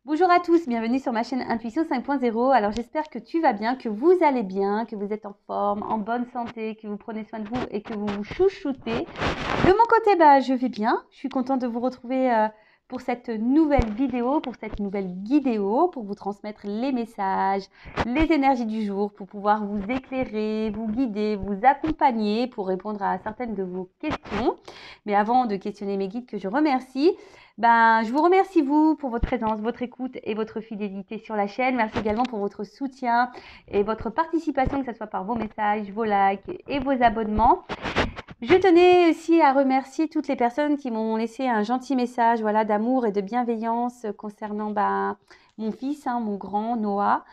Bonjour à tous, bienvenue sur ma chaîne Intuition 5.0. Alors j'espère que tu vas bien, que vous allez bien, que vous êtes en forme, en bonne santé, que vous prenez soin de vous et que vous vous chouchoutez. De mon côté, je vais bien. Je suis contente de vous retrouver pour cette nouvelle vidéo, pour cette nouvelle guidéo, pour vous transmettre les messages, les énergies du jour, pour pouvoir vous éclairer, vous guider, vous accompagner, pour répondre à certaines de vos questions. Mais avant de questionner mes guides que je remercie, je vous remercie vous pour votre présence, votre écoute et votre fidélité sur la chaîne. Merci également pour votre soutien et votre participation, que ce soit par vos messages, vos likes et vos abonnements. Je tenais aussi à remercier toutes les personnes qui m'ont laissé un gentil message, voilà, d'amour et de bienveillance concernant mon fils, mon grand Noah,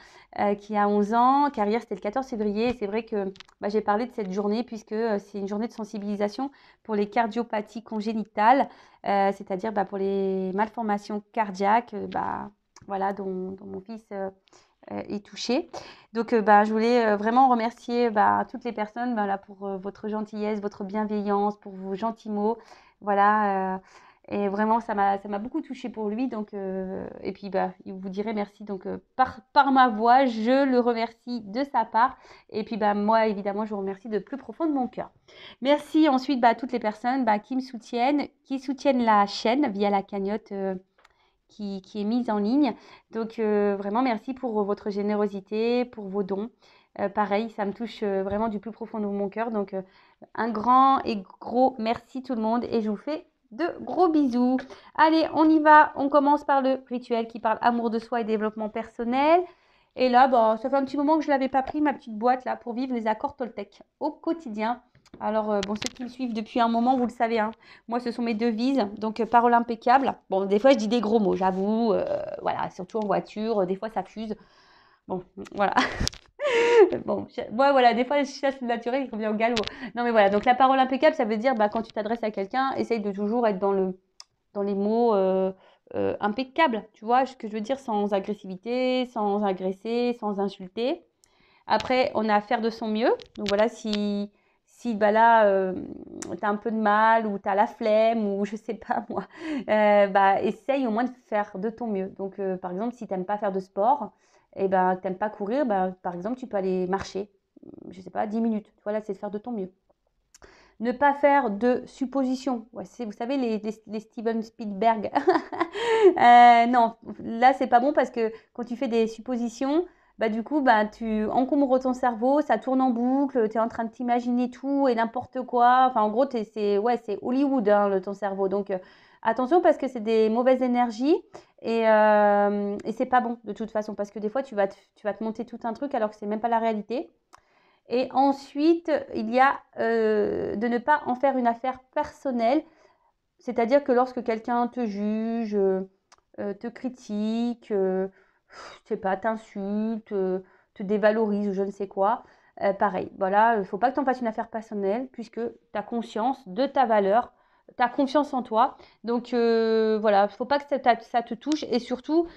qui a 11 ans, car hier c'était le 14 février. Et c'est vrai que j'ai parlé de cette journée puisque c'est une journée de sensibilisation pour les cardiopathies congénitales, c'est-à-dire pour les malformations cardiaques, voilà, dont mon fils est touché. Donc, je voulais vraiment remercier toutes les personnes là, pour votre gentillesse, votre bienveillance, pour vos gentils mots. Voilà. Et vraiment, ça m'a beaucoup touchée pour lui. Donc, et puis, il vous dirait merci. Donc, par ma voix, je le remercie de sa part. Et puis, moi, évidemment, je vous remercie de plus profond de mon cœur. Merci ensuite à toutes les personnes qui me soutiennent, qui soutiennent la chaîne via la cagnotte qui est mise en ligne. Donc, vraiment, merci pour votre générosité, pour vos dons. Pareil, ça me touche vraiment du plus profond de mon cœur. Donc, un grand et gros merci tout le monde et je vous fais de gros bisous. Allez, on y va. On commence par le rituel qui parle amour de soi et développement personnel. Et là, ça fait un petit moment que je ne l'avais pas pris, ma petite boîte là, pour vivre les accords Toltec au quotidien. Alors, ceux qui me suivent depuis un moment, vous le savez, moi, ce sont mes devises. Donc, parole impeccable. Bon, des fois, je dis des gros mots, j'avoue. Voilà, surtout en voiture. Des fois, ça fuse. Bon, voilà. Bon, moi, voilà, des fois, je chasse le naturel, il revient au galop. Non, mais voilà. Donc, la parole impeccable, ça veut dire, quand tu t'adresses à quelqu'un, essaye de toujours être dans les mots impeccables. Tu vois ce que je veux dire, sans agressivité, sans agresser, sans insulter. Après, on a à faire de son mieux. Donc voilà, si là, tu as un peu de mal ou tu as la flemme ou je sais pas moi, essaye au moins de faire de ton mieux. Donc, par exemple, si tu n'aimes pas faire de sport et tu n'aimes pas courir, par exemple, tu peux aller marcher, je sais pas, 10 minutes. Voilà, c'est de faire de ton mieux. Ne pas faire de suppositions. Ouais, vous savez, les Steven Spielberg. Non, là, c'est pas bon parce que quand tu fais des suppositions, du coup, tu encombres ton cerveau, ça tourne en boucle, tu es en train de t'imaginer tout et n'importe quoi. Enfin, en gros, c'est Hollywood, ton cerveau. Donc, attention parce que c'est des mauvaises énergies et c'est pas bon de toute façon parce que des fois, tu vas te monter tout un truc alors que c'est même pas la réalité. Et ensuite, il y a de ne pas en faire une affaire personnelle, c'est-à-dire que lorsque quelqu'un te juge, te critique, je sais pas, t'insulte, te dévalorise ou je ne sais quoi, pareil, voilà, il ne faut pas que tu en fasses une affaire personnelle puisque tu as conscience de ta valeur, tu as confiance en toi. Donc voilà, il ne faut pas que ça te touche et surtout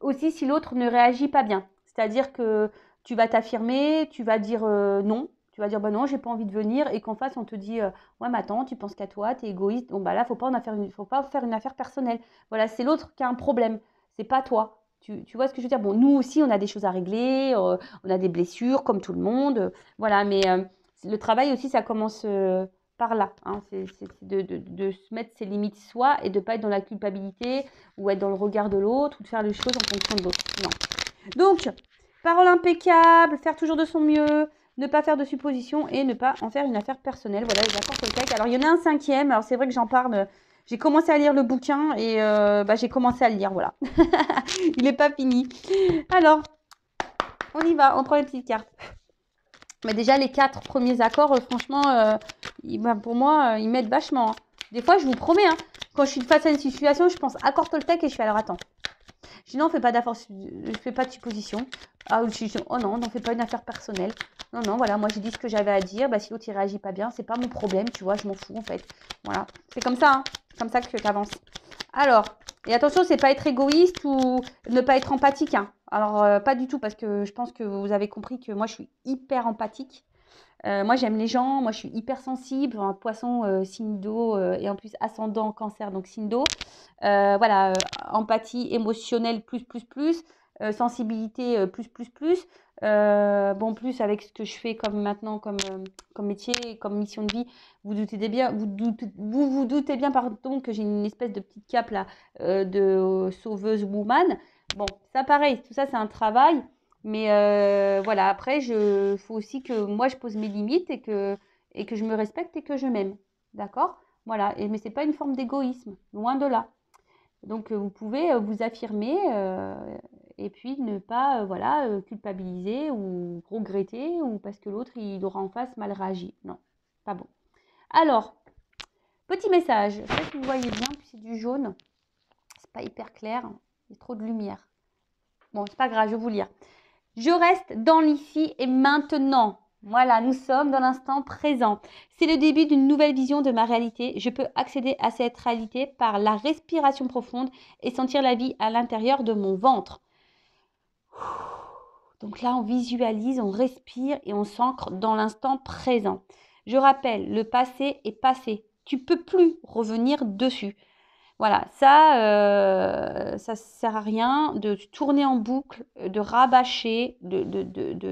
aussi si l'autre ne réagit pas bien. C'est-à-dire que tu vas t'affirmer, tu vas dire non, tu vas dire non, j'ai pas envie de venir et qu'en face on te dit ouais mais attends, tu penses qu'à toi, tu es égoïste. Donc là, faut pas faire une affaire personnelle. Voilà, c'est l'autre qui a un problème, c'est pas toi. Tu vois ce que je veux dire? Bon, nous aussi, on a des choses à régler, on a des blessures comme tout le monde, voilà, mais le travail aussi, ça commence par là, c'est de se mettre ses limites soi et de ne pas être dans la culpabilité ou être dans le regard de l'autre ou de faire les choses en fonction de l'autre. Non. Donc, parole impeccable, faire toujours de son mieux, ne pas faire de suppositions et ne pas en faire une affaire personnelle. Voilà les accords Toltec. Alors, il y en a un cinquième. Alors, c'est vrai que j'en parle. J'ai commencé à lire le bouquin et j'ai commencé à le lire. Voilà. Il n'est pas fini. Alors, on y va. On prend les petites cartes. Mais déjà, les 4 premiers accords, franchement, pour moi, ils m'aident vachement. Des fois, je vous promets, quand je suis face à une situation, je pense accord Toltec et je fais alors attends. Je dis non, fais pas je fais pas de supposition. Ah, je dis, oh non, n'en fais pas une affaire personnelle. Non, non, voilà, moi j'ai dit ce que j'avais à dire. Si l'autre il réagit pas bien, c'est pas mon problème, tu vois, je m'en fous en fait. Voilà, c'est comme ça, c'est comme ça que tu avances. Alors, et attention, c'est pas être égoïste ou ne pas être empathique. Alors, pas du tout, parce que je pense que vous avez compris que moi je suis hyper empathique. Moi, j'aime les gens. Moi, je suis hypersensible. Un poisson, signe d'eau et en plus ascendant cancer, donc signe d'eau. Voilà, empathie émotionnelle plus, sensibilité plus. Bon, plus avec ce que je fais comme maintenant, comme métier, comme mission de vie, vous doutez bien, pardon, que j'ai une espèce de petite cape là de sauveuse woman. Bon, ça pareil, tout ça c'est un travail, mais voilà, après, faut aussi que moi je pose mes limites et que je me respecte et que je m'aime, d'accord? Voilà, mais c'est pas une forme d'égoïsme, loin de là. Donc, vous pouvez vous affirmer et puis ne pas voilà, culpabiliser ou regretter ou parce que l'autre il aura en face mal réagi. Non, pas bon. Alors, petit message. Je sais que vous voyez bien, puis c'est du jaune. C'est pas hyper clair. Il y a trop de lumière. Bon, c'est pas grave, je vais vous lire. Je reste dans l'ici et maintenant. Voilà, nous sommes dans l'instant présent. C'est le début d'une nouvelle vision de ma réalité. Je peux accéder à cette réalité par la respiration profonde et sentir la vie à l'intérieur de mon ventre. Donc là, on visualise, on respire et on s'ancre dans l'instant présent. Je rappelle, le passé est passé. Tu peux plus revenir dessus. Voilà, ça sert à rien de tourner en boucle, de rabâcher,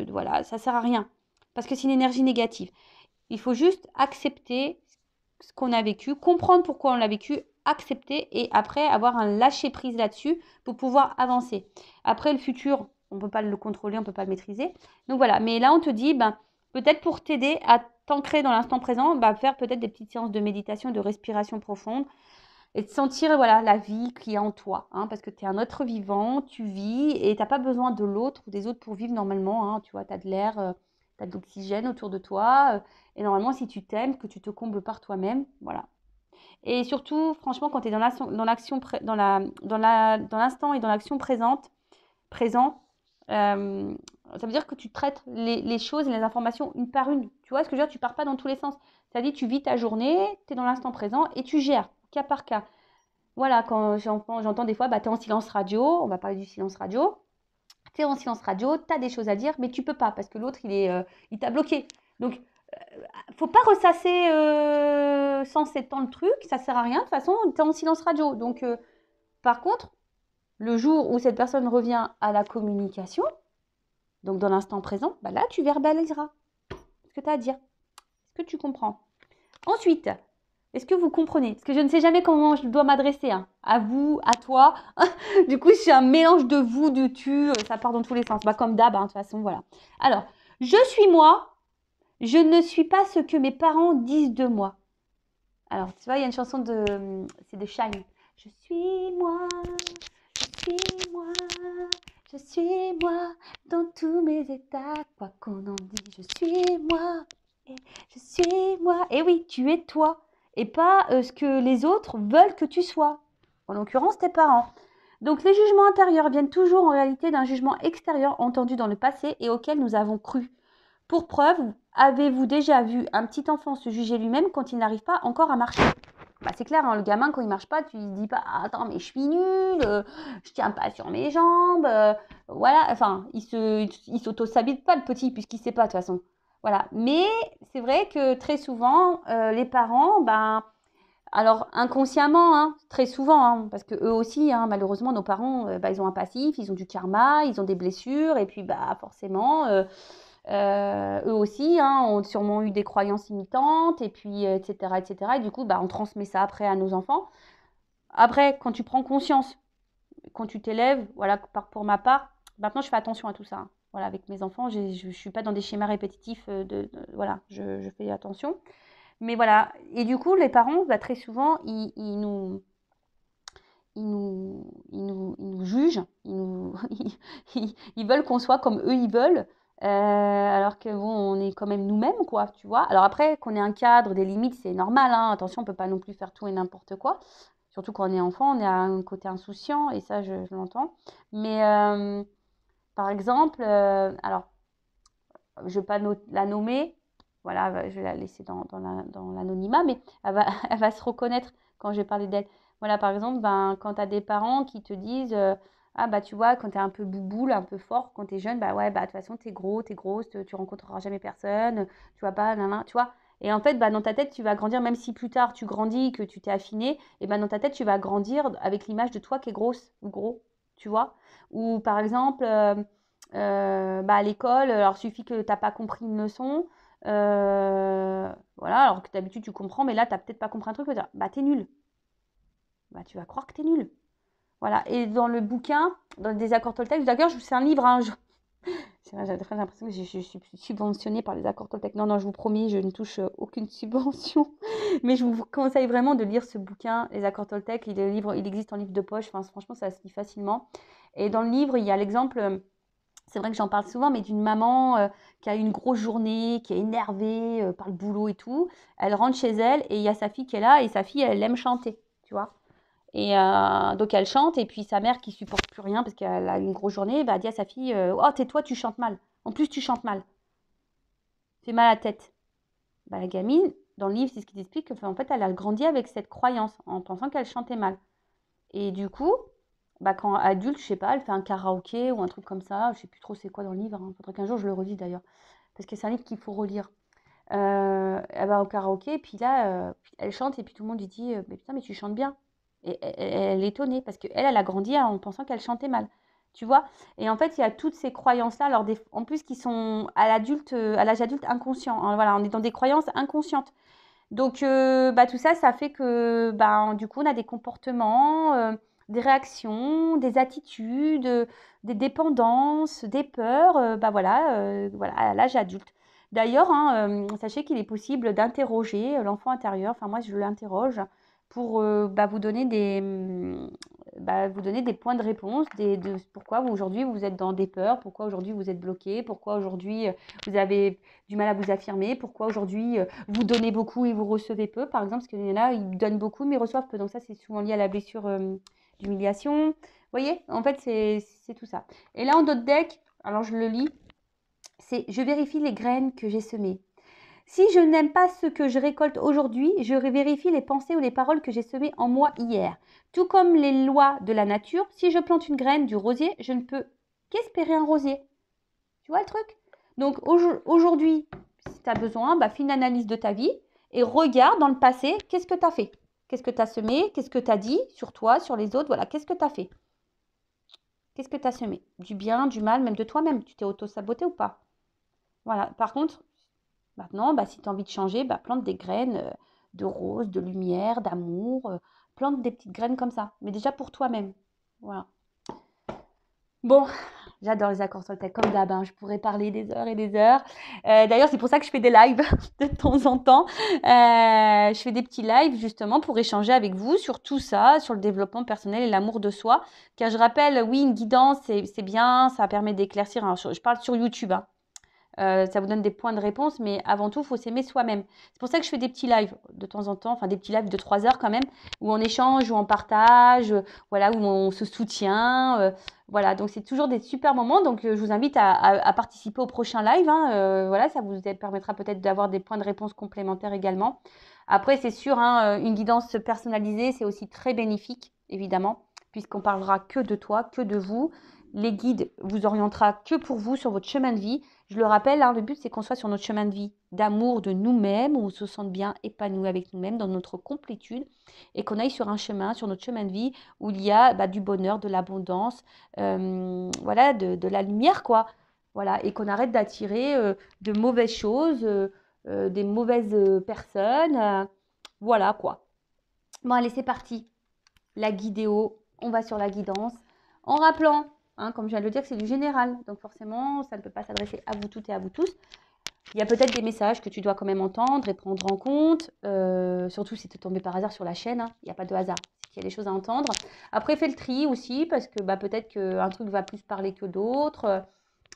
voilà, ça sert à rien. Parce que c'est une énergie négative. Il faut juste accepter ce qu'on a vécu, comprendre pourquoi on l'a vécu, accepter et après avoir un lâcher-prise là-dessus pour pouvoir avancer. Après, le futur, on ne peut pas le contrôler, on ne peut pas le maîtriser. Donc voilà, mais là, on te dit, peut-être pour t'aider à t'ancrer dans l'instant présent, faire peut-être des petites séances de méditation, de respiration profonde et de sentir voilà, la vie qui est en toi. Hein, parce que tu es un être vivant, tu vis et tu n'as pas besoin de l'autre ou des autres pour vivre normalement. Hein, tu vois, tu as de l'air, tu as de l'oxygène autour de toi. Et normalement, si tu t'aimes, que tu te combles par toi-même, voilà. Et surtout, franchement, quand tu es dans l'instant et dans l'action présent, ça veut dire que tu traites les choses et les informations une par une. Tu vois ce que je veux dire? Tu pars pas dans tous les sens. C'est-à-dire, tu vis ta journée, tu es dans l'instant présent et tu gères, cas par cas. Voilà, quand j'entends des fois, tu es en silence radio, on va parler du silence radio. Tu es en silence radio, tu as des choses à dire, mais tu peux pas parce que l'autre, il t'a bloqué. Donc, faut pas ressasser sans 7 ans le truc, ça sert à rien. De toute façon, tu es en silence radio. Donc, par contre, le jour où cette personne revient à la communication, donc dans l'instant présent, là, tu verbaliseras ce que tu as à dire. Est-ce que tu comprends? Ensuite, est-ce que vous comprenez? Parce que je ne sais jamais comment je dois m'adresser. Hein. À vous, à toi. Du coup, c'est un mélange de vous, de tu. Ça part dans tous les sens. Comme d'hab, de toute façon, voilà. Alors, je suis moi. Je ne suis pas ce que mes parents disent de moi. Alors, tu vois, il y a une chanson c'est de Shine. Je suis moi, je suis moi, dans tous mes états, quoi qu'on en dise, je suis moi, et je suis moi. Et oui, tu es toi, et pas ce que les autres veulent que tu sois, en l'occurrence tes parents. Donc les jugements intérieurs viennent toujours en réalité d'un jugement extérieur entendu dans le passé et auquel nous avons cru. Pour preuve, avez-vous déjà vu un petit enfant se juger lui-même quand il n'arrive pas encore à marcher? C'est clair, hein, le gamin, quand il marche pas, tu ne dis pas « Attends, mais je suis nul, je tiens pas sur mes jambes. Voilà, enfin, il s'auto-sabite pas, le petit, puisqu'il sait pas, de toute façon. Voilà. Mais c'est vrai que très souvent, les parents, alors inconsciemment, hein, très souvent, hein, parce que eux aussi, hein, malheureusement, nos parents, ils ont un passif, ils ont du karma, ils ont des blessures, et puis forcément, eux aussi hein, ont sûrement eu des croyances imitantes, et puis etc., etc. Et du coup, on transmet ça après à nos enfants. Après, quand tu prends conscience, quand tu t'élèves, voilà, pour ma part, maintenant je fais attention à tout ça. Hein. Voilà, avec mes enfants, je ne suis pas dans des schémas répétitifs, voilà, je fais attention. Mais voilà, et du coup, les parents, très souvent, ils nous jugent, ils veulent qu'on soit comme eux ils veulent, alors que bon, on est quand même nous-mêmes, quoi, tu vois. Alors après, qu'on ait un cadre, des limites, c'est normal, hein. Attention, on ne peut pas non plus faire tout et n'importe quoi. Surtout quand on est enfant, on est à un côté insouciant, et ça, je l'entends. Mais par exemple, alors, je ne vais pas la nommer, voilà, je vais la laisser dans l'anonymat, mais elle va se reconnaître quand je vais parler d'elle. Voilà, par exemple, quand tu as des parents qui te disent Ah bah tu vois, quand tu es un peu bouboule, un peu fort, quand tu es jeune, bah ouais, bah de toute façon, tu es gros, tu es grosse, tu rencontreras jamais personne, tu vois pas, nan, nan, tu vois. Et en fait, bah, dans ta tête, tu vas grandir, même si plus tard tu grandis, que tu t'es affiné, et bah, dans ta tête, tu vas grandir avec l'image de toi qui est grosse ou gros, tu vois. Ou par exemple, bah, à l'école, alors suffit que tu n'as pas compris une leçon, voilà, alors que d'habitude tu comprends, mais là, tu n'as peut-être pas compris un truc, tu vas dire, bah, t'es nul. Bah, tu vas croire que t'es nul. Voilà. Et dans le bouquin, dans le désaccord Toltec, d'ailleurs, c'est un livre, hein, j'ai l'impression que je suis subventionnée par les accords Toltec. Non, non, je vous promets, je ne touche aucune subvention. Mais je vous conseille vraiment de lire ce bouquin, Les accords Toltec. Il existe en livre de poche. Enfin, franchement, ça se lit facilement. Et dans le livre, il y a l'exemple, c'est vrai que j'en parle souvent, mais d'une maman qui a eu une grosse journée, qui est énervée par le boulot et tout. Elle rentre chez elle et il y a sa fille qui est là et sa fille, elle aime chanter, tu vois. Et donc elle chante, et puis sa mère qui supporte plus rien parce qu'elle a une grosse journée, va dire à sa fille oh, tais-toi, tu chantes mal. En plus, tu chantes mal. Fais mal à la tête. Bah, la gamine, dans le livre, c'est ce qui t'explique qu'en fait, elle a grandi avec cette croyance en pensant qu'elle chantait mal. Et du coup, bah, quand adulte, je sais pas, elle fait un karaoké ou un truc comme ça. Je sais plus trop c'est quoi dans le livre. Faudrait qu'un jour je le relise d'ailleurs. Parce que c'est un livre qu'il faut relire. Elle va au karaoké, et puis là, elle chante, et puis tout le monde lui dit mais putain, mais tu chantes bien. Et elle est étonnée parce qu'elle, elle a grandi en pensant qu'elle chantait mal. Tu vois? Et en fait, il y a toutes ces croyances-là, alors en plus qui sont à l'adulte, à l'âge adulte inconscient, hein. Voilà, on est dans des croyances inconscientes. Donc, bah, tout ça, ça fait que bah, du coup, on a des comportements, des réactions, des attitudes, des dépendances, des peurs, bah, voilà, à l'âge adulte. D'ailleurs, hein, sachez qu'il est possible d'interroger l'enfant intérieur, enfin moi je l'interroge, pour bah, vous donner des points de réponse, de pourquoi aujourd'hui vous êtes dans des peurs, pourquoi aujourd'hui vous êtes bloqué, pourquoi aujourd'hui vous avez du mal à vous affirmer, pourquoi aujourd'hui vous donnez beaucoup et vous recevez peu, par exemple, parce qu'il y en a, ils donnent beaucoup mais reçoivent peu. Donc ça, c'est souvent lié à la blessure d'humiliation. Vous voyez, en fait, c'est tout ça. Et là, en d'autres deck, alors je le lis, c'est « Je vérifie les graines que j'ai semées. Si je n'aime pas ce que je récolte aujourd'hui, je vérifie les pensées ou les paroles que j'ai semées en moi hier. Tout comme les lois de la nature, si je plante une graine du rosier, je ne peux qu'espérer un rosier. » Tu vois le truc? Donc aujourd'hui, si tu as besoin, bah, fais une analyse de ta vie et regarde dans le passé, qu'est-ce que tu as fait? Qu'est-ce que tu as semé? Qu'est-ce que tu as dit sur toi, sur les autres? Voilà, qu'est-ce que tu as fait? Qu'est-ce que tu as semé? Du bien, du mal, même de toi-même. Tu t'es auto-saboté ou pas? Voilà. Par contre, maintenant, bah, si tu as envie de changer, bah, plante des graines de rose, de lumière, d'amour. Plante des petites graines comme ça. Mais déjà pour toi-même. Voilà. Bon, j'adore les accords Toltec, comme d'hab, hein. Je pourrais parler des heures et des heures. D'ailleurs, c'est pour ça que je fais des lives de temps en temps. Je fais des petits lives justement pour échanger avec vous sur tout ça, sur le développement personnel et l'amour de soi. Car je rappelle, oui, une guidance, c'est bien, ça permet d'éclaircir. Je parle sur YouTube, hein. Ça vous donne des points de réponse, mais avant tout, il faut s'aimer soi-même. C'est pour ça que je fais des petits lives de temps en temps, enfin des petits lives de 3 heures quand même, où on échange, où on partage, voilà, où on se soutient. Voilà, donc c'est toujours des super moments. Donc je vous invite à participer au prochain live, hein. Voilà, ça vous permettra peut-être d'avoir des points de réponse complémentaires également. Après, c'est sûr, hein, une guidance personnalisée, c'est aussi très bénéfique, évidemment, puisqu'on parlera que de toi, que de vous. Les guides vous orientera que pour vous sur votre chemin de vie. Je le rappelle, hein, le but, c'est qu'on soit sur notre chemin de vie d'amour de nous-mêmes, où on se sente bien épanoui avec nous-mêmes, dans notre complétude, et qu'on aille sur un chemin, sur notre chemin de vie, où il y a du bonheur, de l'abondance, voilà, de la lumière, quoi. Voilà, et qu'on arrête d'attirer de mauvaises choses, des mauvaises personnes. Voilà, quoi. Bon, allez, c'est parti. La guidéo, on va sur la guidance. En rappelant, hein, comme je viens de le dire, que c'est du général. Donc forcément, ça ne peut pas s'adresser à vous toutes et à vous tous. Il y a peut-être des messages que tu dois quand même entendre et prendre en compte. Surtout si tu es tombé par hasard sur la chaîne. Hein. Il n'y a pas de hasard. Il y a des choses à entendre. Après, fais le tri aussi, parce que peut-être qu'un truc va plus parler que d'autres.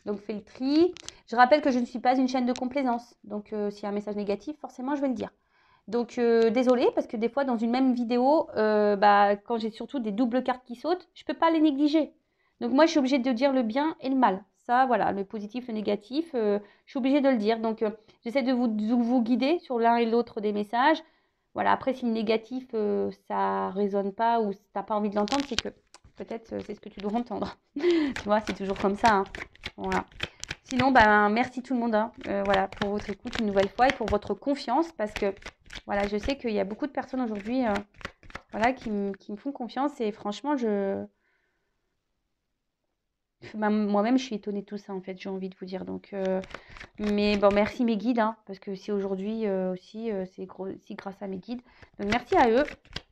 Donc, fais le tri. Je rappelle que je ne suis pas une chaîne de complaisance. Donc, s'il y a un message négatif, forcément, je vais le dire. Donc, désolée, parce que des fois, dans une même vidéo, quand j'ai surtout des doubles cartes qui sautent, je ne peux pas les négliger. Donc, moi, je suis obligée de dire le bien et le mal. Ça, voilà, le positif, le négatif, je suis obligée de le dire. Donc, j'essaie de vous guider sur l'un et l'autre des messages. Voilà, après, si le négatif, ça ne résonne pas ou si tu n'as pas envie de l'entendre, c'est que peut-être c'est ce que tu dois entendre. Tu vois, c'est toujours comme ça. Hein. Voilà. Sinon, ben, merci tout le monde hein, voilà, pour votre écoute une nouvelle fois et pour votre confiance parce que voilà, je sais qu'il y a beaucoup de personnes aujourd'hui voilà, qui me font confiance et franchement, moi-même, je suis étonnée de tout ça en fait, j'ai envie de vous dire. Donc, mais bon, merci mes guides hein, parce que si aujourd'hui aussi, c'est aussi grâce à mes guides. Donc, merci à eux.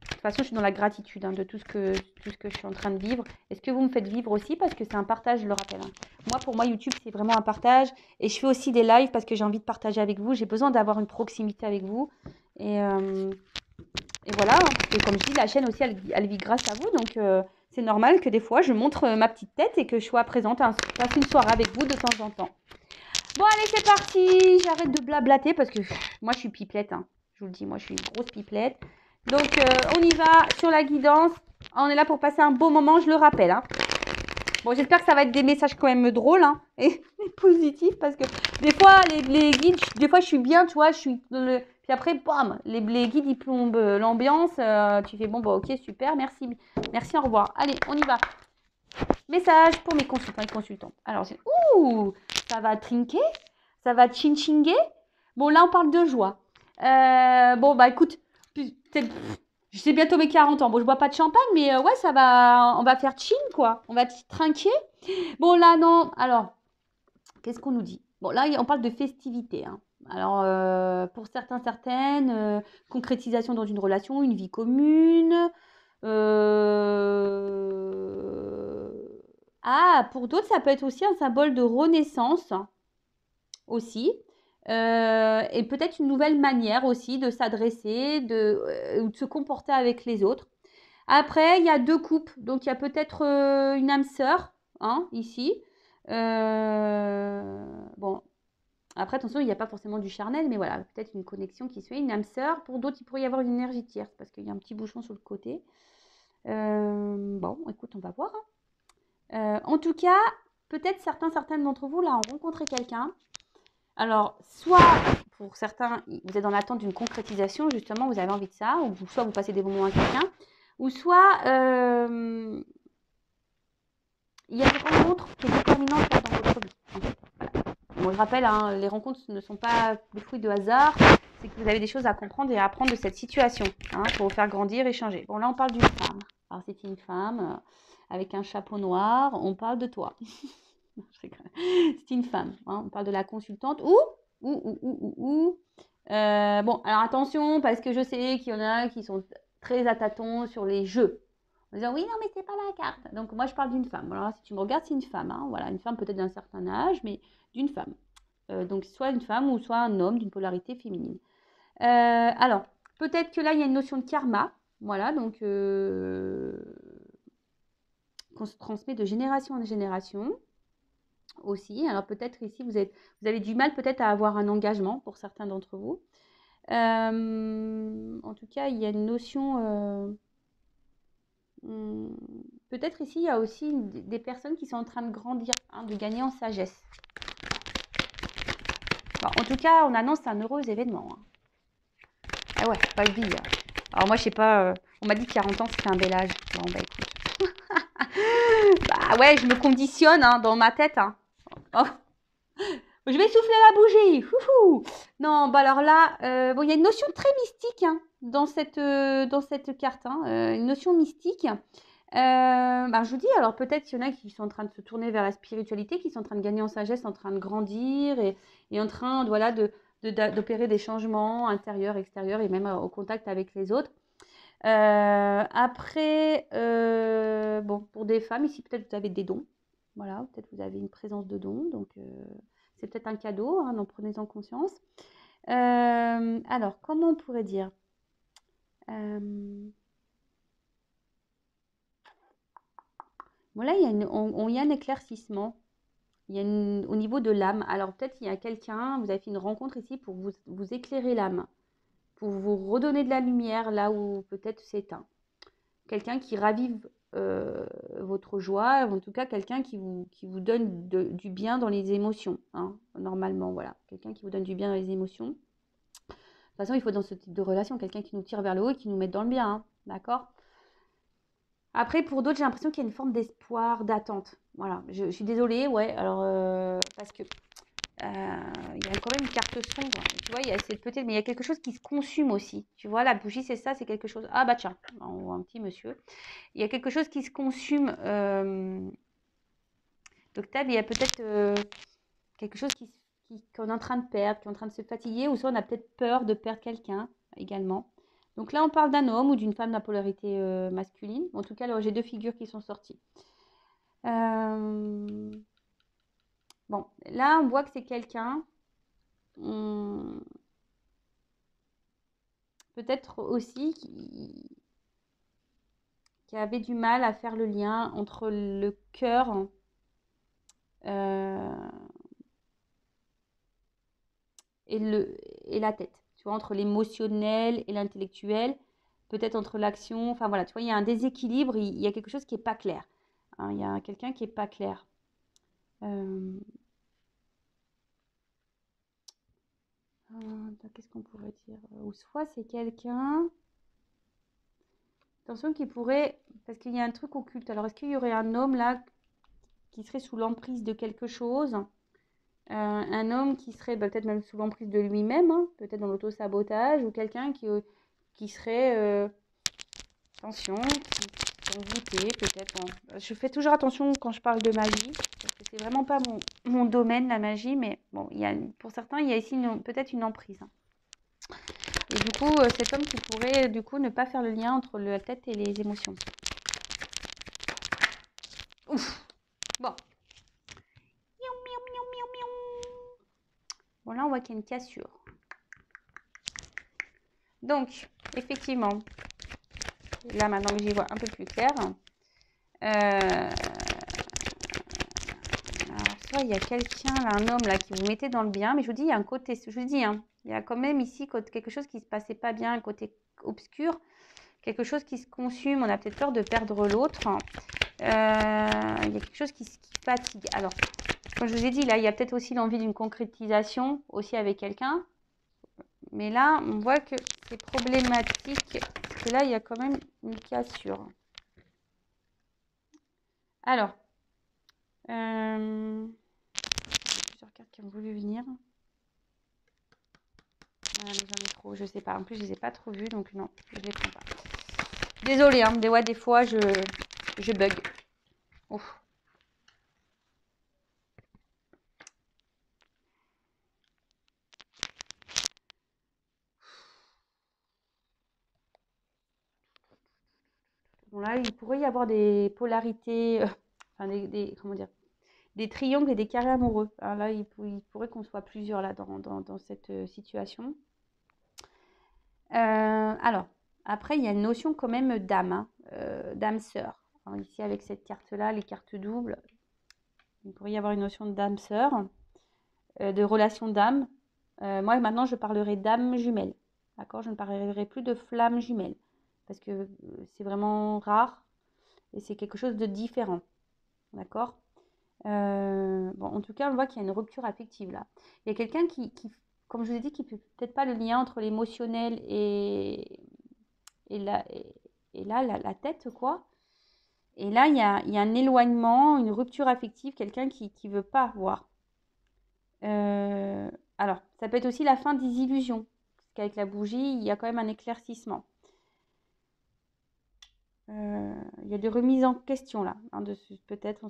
De toute façon, je suis dans la gratitude hein, de tout ce que je suis en train de vivre. Est-ce que vous me faites vivre aussi parce que c'est un partage, je le rappelle. Hein. Moi, pour moi, YouTube, c'est vraiment un partage. Et je fais aussi des lives parce que j'ai envie de partager avec vous. J'ai besoin d'avoir une proximité avec vous. Et voilà. Hein. Et comme je dis, la chaîne aussi, elle vit grâce à vous. Donc, c'est normal que des fois, je montre ma petite tête et que je sois présente à une soirée avec vous de temps en temps. Bon, allez, c'est parti. J'arrête de blablater parce que moi, je suis pipelette. Hein. Je vous le dis, moi, je suis une grosse pipelette. Donc, on y va sur la guidance. On est là pour passer un beau moment, je le rappelle. Hein. Bon, j'espère que ça va être des messages quand même drôles hein, et positifs parce que des fois, les guides, des fois, je suis bien, tu vois, je suis dans le... Puis après, bam, les guides, ils plombent l'ambiance. Tu fais, bon, bah, ok, super, merci. Merci, au revoir. Allez, on y va. Message pour mes consultants et consultantes. Alors, ouh, ça va trinquer, ça va chinchinguer. Bon, là, on parle de joie. Bon, bah, écoute, je sais bientôt mes 40 ans. Bon, je bois pas de champagne, mais ouais, ça va, on va faire chin, quoi. On va trinquer. Bon, là, non. Alors, qu'est-ce qu'on nous dit? Bon, là, on parle de festivité. Hein. Alors, pour certains, certaines, concrétisation dans une relation, une vie commune. Ah, pour d'autres, ça peut être aussi un symbole de renaissance aussi. Et peut-être une nouvelle manière aussi de s'adresser, ou de se comporter avec les autres. Après, il y a deux couples. Donc, il y a peut-être une âme sœur, hein, ici. Bon, après, attention, il n'y a pas forcément du charnel, mais voilà, peut-être une connexion qui se fait, une âme sœur. Pour d'autres, il pourrait y avoir une énergie tierce parce qu'il y a un petit bouchon sur le côté. Bon, écoute, on va voir. Hein. En tout cas, peut-être certaines d'entre vous, là, ont rencontré quelqu'un. Alors, soit, pour certains, vous êtes dans l'attente d'une concrétisation, justement, vous avez envie de ça, ou soit vous passez des bons moments avec quelqu'un, ou soit, il y a une rencontre qui est déterminante dans votre vie. En fait. Voilà. Bon, je rappelle, hein, les rencontres ne sont pas le fruit de hasard, c'est que vous avez des choses à comprendre et à apprendre de cette situation, hein, pour vous faire grandir et changer. Bon, là, on parle d'une femme. Alors, c'est une femme avec un chapeau noir, on parle de toi. C'est une femme, hein, on parle de la consultante. Bon, alors attention, parce que je sais qu'il y en a qui sont très à tâtons sur les jeux. En disant, oui, non, mais c'est pas ma carte. Donc, moi, je parle d'une femme. Alors, si tu me regardes, c'est une femme. Hein, voilà, une femme peut-être d'un certain âge, mais d'une femme. Donc, soit une femme ou soit un homme d'une polarité féminine. Alors, peut-être que là, il y a une notion de karma. Voilà, donc, qu'on se transmet de génération en génération aussi. Alors, peut-être ici, vous avez du mal peut-être à avoir un engagement pour certains d'entre vous. En tout cas, il y a une notion... peut-être ici, il y a aussi des personnes qui sont en train de grandir, hein, de gagner en sagesse. Bon, en tout cas, on annonce un heureux événement. Hein. Ah ouais, pas le vie. Hein. Alors moi, je sais pas, on m'a dit que 40 ans, c'était un bel âge. Bon, bah écoute. Bah ouais, je me conditionne hein, dans ma tête. Hein. Oh. Je vais souffler la bougie. Fouhou. Non, bah alors là, bon, il y a une notion très mystique hein, dans cette carte. Hein, une notion mystique. Bah, je vous dis, alors peut-être qu'il y en a qui sont en train de se tourner vers la spiritualité, qui sont en train de gagner en sagesse, en train de grandir et en train voilà, d'opérer des changements intérieurs, extérieurs et même au contact avec les autres. Après, bon, pour des femmes, ici peut-être vous avez des dons. Voilà, peut-être vous avez une présence de dons, donc c'est peut-être un cadeau, hein, donc prenez-en conscience. Alors, comment on pourrait dire Bon, là, il y a un éclaircissement. Il y a au niveau de l'âme. Alors, peut-être il y a quelqu'un, vous avez fait une rencontre ici pour vous éclairer l'âme, pour vous redonner de la lumière là où peut-être c'est éteint. Quelqu'un qui ravive votre joie, en tout cas quelqu'un qui vous donne du bien dans les émotions, hein, normalement, voilà. Quelqu'un qui vous donne du bien dans les émotions. De toute façon, il faut dans ce type de relation quelqu'un qui nous tire vers le haut et qui nous mette dans le bien, hein, d'accord ? Après, pour d'autres, j'ai l'impression qu'il y a une forme d'espoir, d'attente. Voilà, je suis désolée, ouais, alors, parce que il y a quand même une carte sombre. Tu vois, il y a cette petite, mais il y a quelque chose qui se consume aussi. Tu vois, la bougie, c'est ça, c'est quelque chose. Ah bah tiens, on voit un petit monsieur. Il y a quelque chose qui se consume. D'octave, il y a peut-être quelque chose qu'on est en train de perdre, qui est en train de se fatiguer, ou soit on a peut-être peur de perdre quelqu'un également. Donc là, on parle d'un homme ou d'une femme de la polarité masculine. En tout cas, alors, j'ai deux figures qui sont sorties. Bon, là, on voit que c'est quelqu'un, peut-être aussi, qui avait du mal à faire le lien entre le cœur et, et la tête. Tu vois, entre l'émotionnel et l'intellectuel, peut-être entre l'action. Enfin voilà, tu vois, il y a un déséquilibre, il y a quelque chose qui n'est pas clair. Hein, il y a quelqu'un qui n'est pas clair. Qu'est-ce qu'on pourrait dire? Ou soit c'est quelqu'un, attention, qui pourrait, parce qu'il y a un truc occulte. Alors, est-ce qu'il y aurait un homme là qui serait sous l'emprise de quelque chose? Un homme qui serait peut-être même sous l'emprise de lui-même, hein, peut-être dans l'auto-sabotage, ou quelqu'un qui serait, attention, qui envoûté, peut-être. Bon. Je fais toujours attention quand je parle de magie, parce que c'est vraiment pas mon domaine, la magie, mais bon, pour certains, il y a ici peut-être une emprise. Hein. Et du coup, cet homme qui pourrait du coup ne pas faire le lien entre la tête et les émotions. Ouf. Bon. Bon, là, on voit qu'il y a une cassure. Donc, effectivement, là, maintenant que j'y vois un peu plus clair, alors, soit il y a quelqu'un, là, un homme, là, qui vous mettait dans le bien, mais je vous dis, il y a un côté, je vous dis, hein, il y a quand même ici quelque chose qui se passait pas bien, un côté obscur, quelque chose qui se consume, on a peut-être peur de perdre l'autre. Il y a quelque chose qui fatigue. Alors, comme je vous ai dit, là, il y a peut-être aussi l'envie d'une concrétisation aussi avec quelqu'un. Mais là, on voit que c'est problématique. Parce que là, il y a quand même une cassure. Alors, il y a plusieurs cartes qui ont voulu venir. Mais j'en ai trop, je sais pas. En plus, je les ai pas trop vues, donc non, je les prends pas. Désolée, hein, des fois, je bug. Ouf. Bon, là, il pourrait y avoir des polarités, enfin, comment dire, des triangles et des carrés amoureux. Alors là, il pourrait qu'on soit plusieurs là dans cette situation. Alors, après, il y a une notion quand même d'âme, hein, d'âme sœur. Alors, ici, avec cette carte-là, les cartes doubles, il pourrait y avoir une notion d'âme sœur, de relation d'âme. Moi, maintenant, je parlerai d'âme jumelle. D'accord? Je ne parlerai plus de flamme jumelle. Parce que c'est vraiment rare et c'est quelque chose de différent. D'accord? Bon, en tout cas, on voit qu'il y a une rupture affective là. Il y a quelqu'un comme je vous ai dit, qui ne fait peut-être pas le lien entre l'émotionnel et là, la tête, quoi. Et là, il y a un éloignement, une rupture affective, quelqu'un qui ne veut pas voir. Alors, ça peut être aussi la fin des illusions. Parce qu'avec la bougie, il y a quand même un éclaircissement. Il y a des remises en question là. Hein, peut-être,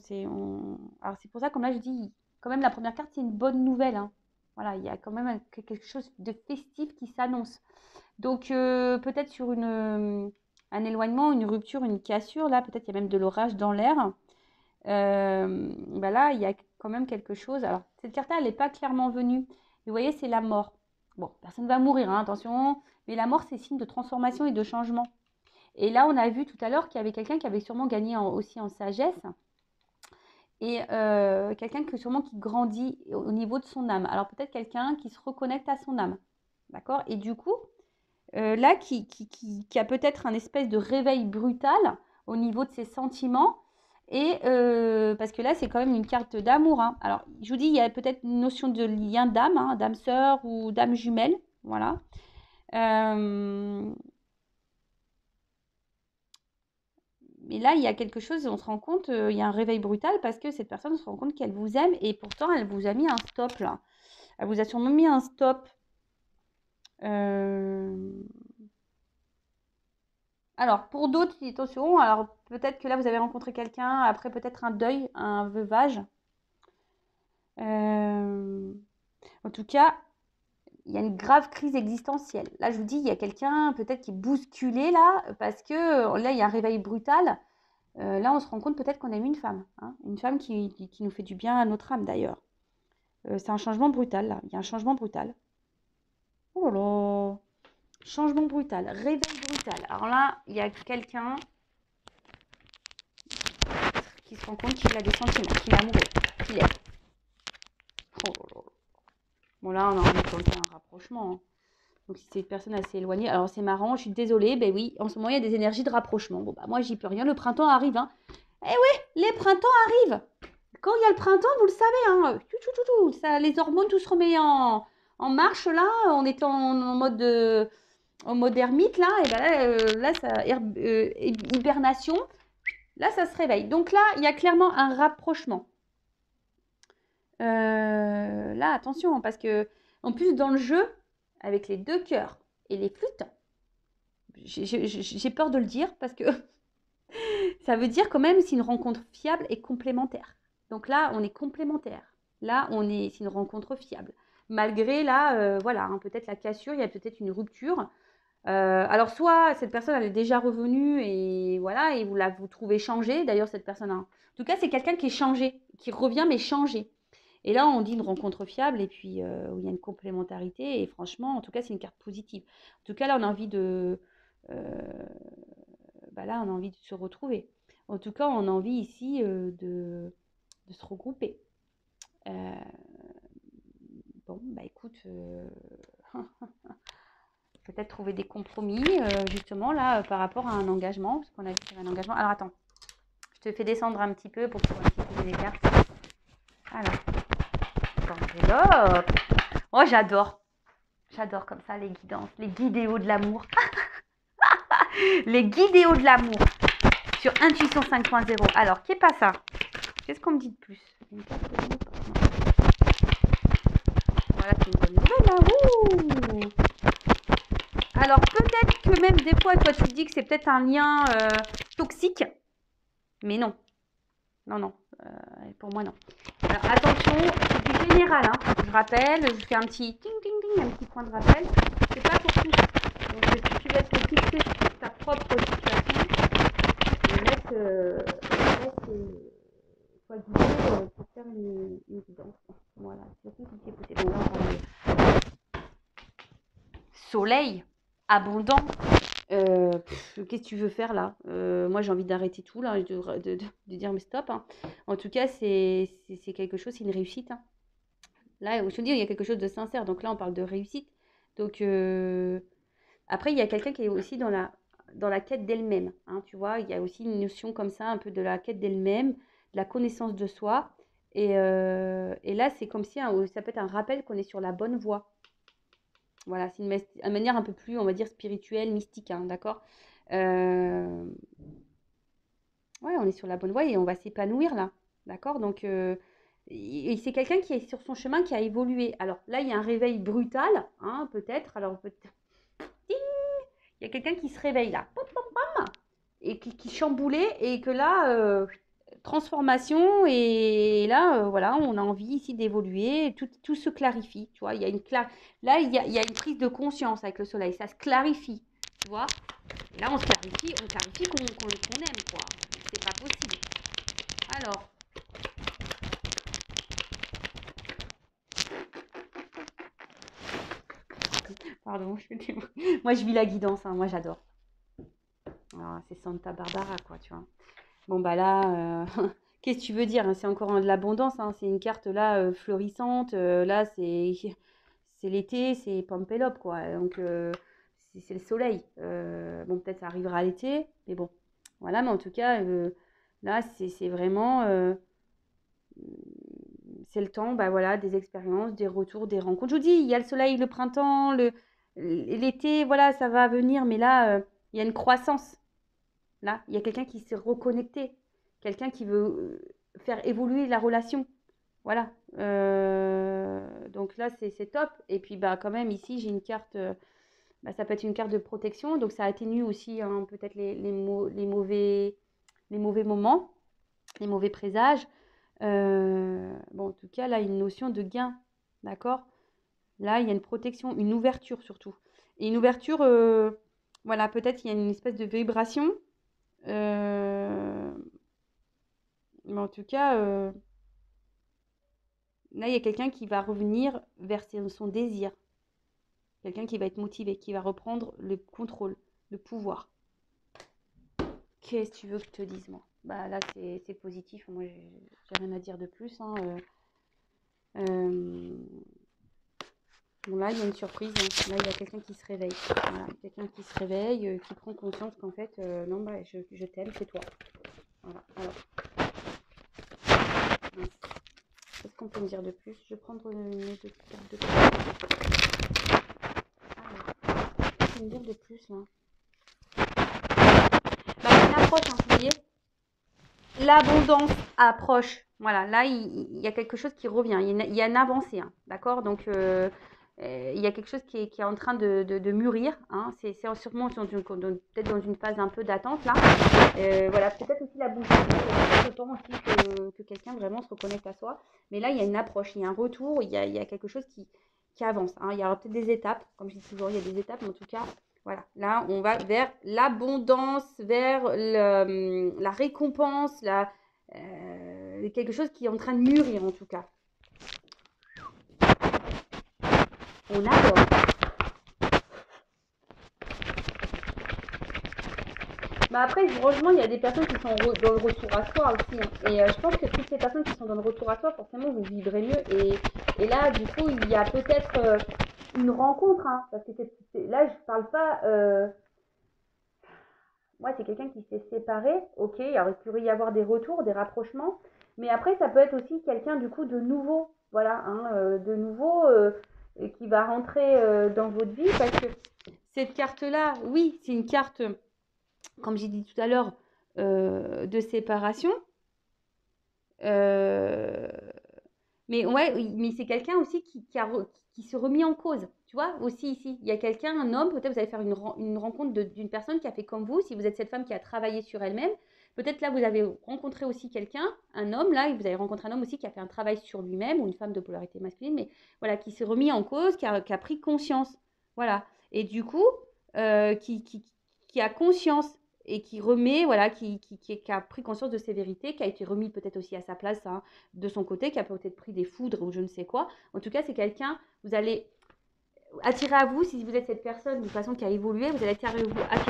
alors c'est pour ça, comme là, je dis, quand même, la première carte, c'est une bonne nouvelle. Hein. Voilà, il y a quand même quelque chose de festif qui s'annonce. Donc, peut-être sur un éloignement, une rupture, une cassure, là, peut-être il y a même de l'orage dans l'air. Là, il y a quand même quelque chose. Alors, cette carte-là, elle n'est pas clairement venue. Vous voyez, c'est la mort. Bon, personne ne va mourir, hein, attention. Mais la mort, c'est signe de transformation et de changement. Et là, on a vu tout à l'heure qu'il y avait quelqu'un qui avait sûrement gagné aussi en sagesse. Et quelqu'un sûrement qui grandit au niveau de son âme. Alors, peut-être quelqu'un qui se reconnecte à son âme. D'accord? Et du coup, là, qui a peut-être un espèce de réveil brutal au niveau de ses sentiments. Et parce que là, c'est quand même une carte d'amour. Hein. Alors, je vous dis, il y a peut-être une notion de lien d'âme, hein, d'âme sœur ou d'âme jumelle. Voilà. mais là, il y a quelque chose, on se rend compte, il y a un réveil brutal parce que cette personne se rend compte qu'elle vous aime et pourtant, elle vous a mis un stop là. Elle vous a sûrement mis un stop. Alors, pour d'autres, attention, alors peut-être que là, vous avez rencontré quelqu'un, après peut-être un deuil, un veuvage. En tout cas, il y a une grave crise existentielle. Là, je vous dis, il y a quelqu'un peut-être qui est bousculé là, parce que là, il y a un réveil brutal. Là, on se rend compte peut-être qu'on aime une femme. Hein, une femme qui nous fait du bien à notre âme d'ailleurs. C'est un changement brutal là. Il y a un changement brutal. Oh là, changement brutal, réveil brutal. Alors là, il y a quelqu'un qui se rend compte qu'il a des sentiments, qu'il est amoureux, qu'il aime. Oh là là. Bon là, on a envie de tenter un rapprochement. Hein. Donc si c'est une personne assez éloignée, alors c'est marrant, je suis désolée, ben oui, en ce moment il y a des énergies de rapprochement. Bon bah moi j'y peux rien, le printemps arrive. Hein. Eh oui, les printemps arrivent. Quand il y a le printemps, vous le savez, hein, ça, les hormones, tout se remet en marche là, on est en mode ermite là, et ben là ça, hibernation, là ça se réveille. Donc là, il y a clairement un rapprochement. Là, attention, parce que en plus dans le jeu, avec les 2 cœurs et les flûtes, j'ai peur de le dire parce que ça veut dire quand même c'est une rencontre fiable et complémentaire. Donc là, on est complémentaire. Là, c'est une rencontre fiable. Malgré là, voilà, hein, peut-être la cassure, il y a peut-être une rupture. Alors soit cette personne elle est déjà revenue et voilà et vous trouvez changé. D'ailleurs cette personne, en tout cas c'est quelqu'un qui est changé, qui revient mais changé. Et là on dit une rencontre fiable et puis où il y a une complémentarité et franchement en tout cas c'est une carte positive. En tout cas là on a envie là on a envie de se retrouver. En tout cas on a envie ici de se regrouper. Bon bah écoute. Peut-être trouver des compromis, justement, là, par rapport à un engagement, parce qu'on a vu qu'il y avait un engagement. Alors, attends, je te fais descendre un petit peu pour pouvoir utiliser les cartes. Alors, enveloppe. Oh, j'adore. J'adore comme ça les guidances, les guidéos de l'amour. Les guidéos de l'amour sur Intuition 5.0. Alors, qu'est pas ça? Qu'est-ce qu'on me dit de plus? Une carte de l'amour. Voilà, c'est une bonne nouvelle, là. Ouh. Alors, peut-être que même des fois, toi, tu te dis que c'est peut-être un lien toxique. Mais non. Non, non. Pour moi, non. Alors, attention, c'est du général. Hein. Je rappelle, je fais un petit ting-ting-ting, un petit point de rappel. C'est pas pour tout. Donc, si tu veux être fixé sur ta propre situation, sois guidé pour faire une guidance. Voilà, surtout si c'est possible. Donc là, on parle de soleil, abondant. Qu'est-ce que tu veux faire là? Moi j'ai envie d'arrêter tout là, de dire mais stop. Hein. En tout cas, c'est quelque chose, c'est une réussite. Hein. Là, je te dis, il y a quelque chose de sincère. Donc là, on parle de réussite. Donc après, il y a quelqu'un qui est aussi dans la quête d'elle-même. Hein, tu vois, il y a aussi une notion comme ça, un peu de la quête d'elle-même, de la connaissance de soi. Et là, c'est comme si ça peut être un rappel qu'on est sur la bonne voie. Voilà, c'est une manière un peu plus, on va dire, spirituelle, mystique, hein, d'accord? Ouais, on est sur la bonne voie et on va s'épanouir là, d'accord? Donc, et c'est quelqu'un qui est sur son chemin, qui a évolué. Alors là, il y a un réveil brutal, hein, peut-être. Alors, il y a quelqu'un qui se réveille là, pom, pom, pom, et qui chamboulait et que là, transformation et là, voilà, on a envie ici d'évoluer, tout se clarifie, tu vois, il y a là, il y a une prise de conscience avec le soleil, ça se clarifie, tu vois, et là, on clarifie qu'on aime, quoi, c'est pas possible. Alors, pardon, moi, je vis la guidance, hein, moi, j'adore. Alors, c'est Santa Barbara, quoi, tu vois. Bon, bah là, qu'est-ce que tu veux dire? Hein, c'est encore de l'abondance, hein, c'est une carte là fleurissante. Là, c'est l'été, c'est Pompélope, quoi. Donc, c'est le soleil. Bon, peut-être ça arrivera à l'été, mais bon. Voilà, mais en tout cas, là, c'est vraiment. C'est le temps, bah voilà, des expériences, des retours, des rencontres. Je vous dis, il y a le soleil, le printemps, l'été, voilà, ça va venir, mais là, il y a une croissance. Là, il y a quelqu'un qui s'est reconnecté. Quelqu'un qui veut faire évoluer la relation. Voilà. Donc là, c'est top. Et puis, bah, quand même, ici, j'ai une carte. Bah, ça peut être une carte de protection. Donc, ça atténue aussi hein, peut-être les mauvais moments, les mauvais présages. Bon, en tout cas, là, une notion de gain. D'accord? Là, il y a une protection, une ouverture surtout. Et une ouverture, voilà, peut-être il y a une espèce de vibration. Mais en tout cas, là, il y a quelqu'un qui va revenir vers son désir. Quelqu'un qui va être motivé, qui va reprendre le contrôle, le pouvoir. Qu'est-ce que tu veux que je te dise, moi? Bah là, c'est positif. Moi, j'ai rien à dire de plus. Hein. Bon, là, il y a une surprise. Hein. Là, il y a quelqu'un qui se réveille. Voilà, quelqu'un qui se réveille, qui prend conscience qu'en fait, non, bah, je t'aime, c'est toi. Voilà. Alors, qu'est-ce qu'on peut me dire de plus? Je vais prendre une autre carte de plus. Alors, qu'est-ce qu'on peut me dire de plus, là? Bah, il y a une approche, hein, vous voyez? L'abondance approche. Voilà, là, il y a quelque chose qui revient. Il y a une avancée, hein, d'accord? Donc, il y a quelque chose qui est en train de mûrir. Hein. C'est sûrement peut-être dans une phase un peu d'attente, là. Voilà, peut-être aussi la bouche. C'est autant aussi que quelqu'un vraiment se reconnecte à soi. Mais là, il y a une approche, il y a un retour, il y a quelque chose qui avance. Hein. Il y aura peut-être des étapes. Comme je dis toujours, il y a des étapes, mais en tout cas, voilà, là, on va vers l'abondance, vers la récompense, quelque chose qui est en train de mûrir en tout cas. On adore. Bah après, heureusement, il y a des personnes qui sont dans le retour à soi aussi. Hein. Et je pense que toutes ces personnes qui sont dans le retour à soi, forcément, vous vivrez mieux. Et là, du coup, il y a peut-être une rencontre. Hein, parce que là, je parle pas... moi, c'est quelqu'un qui s'est séparé. Ok, alors il pourrait y avoir des retours, des rapprochements. Mais après, ça peut être aussi quelqu'un, du coup, de nouveau. Voilà, hein, de nouveau, qui va rentrer dans votre vie. Parce que cette carte-là, oui, c'est une carte, comme j'ai dit tout à l'heure, de séparation. Mais ouais, mais c'est quelqu'un aussi qui se remet en cause. Tu vois, aussi ici, il y a quelqu'un, un homme, peut-être vous allez faire une rencontre d'une personne qui a fait comme vous, si vous êtes cette femme qui a travaillé sur elle-même. Peut-être là, vous avez rencontré aussi quelqu'un, un homme, là, et vous avez rencontré un homme aussi qui a fait un travail sur lui-même, ou une femme de polarité masculine, mais voilà, qui s'est remis en cause, qui a pris conscience. Voilà. Et du coup, qui a conscience et qui remet, voilà, qui a pris conscience de ses vérités, qui a été remis peut-être aussi à sa place hein, de son côté, qui a peut-être pris des foudres ou je ne sais quoi. En tout cas, c'est quelqu'un, vous allez attirer à vous, si vous êtes cette personne de façon qui a évolué, vous allez attirer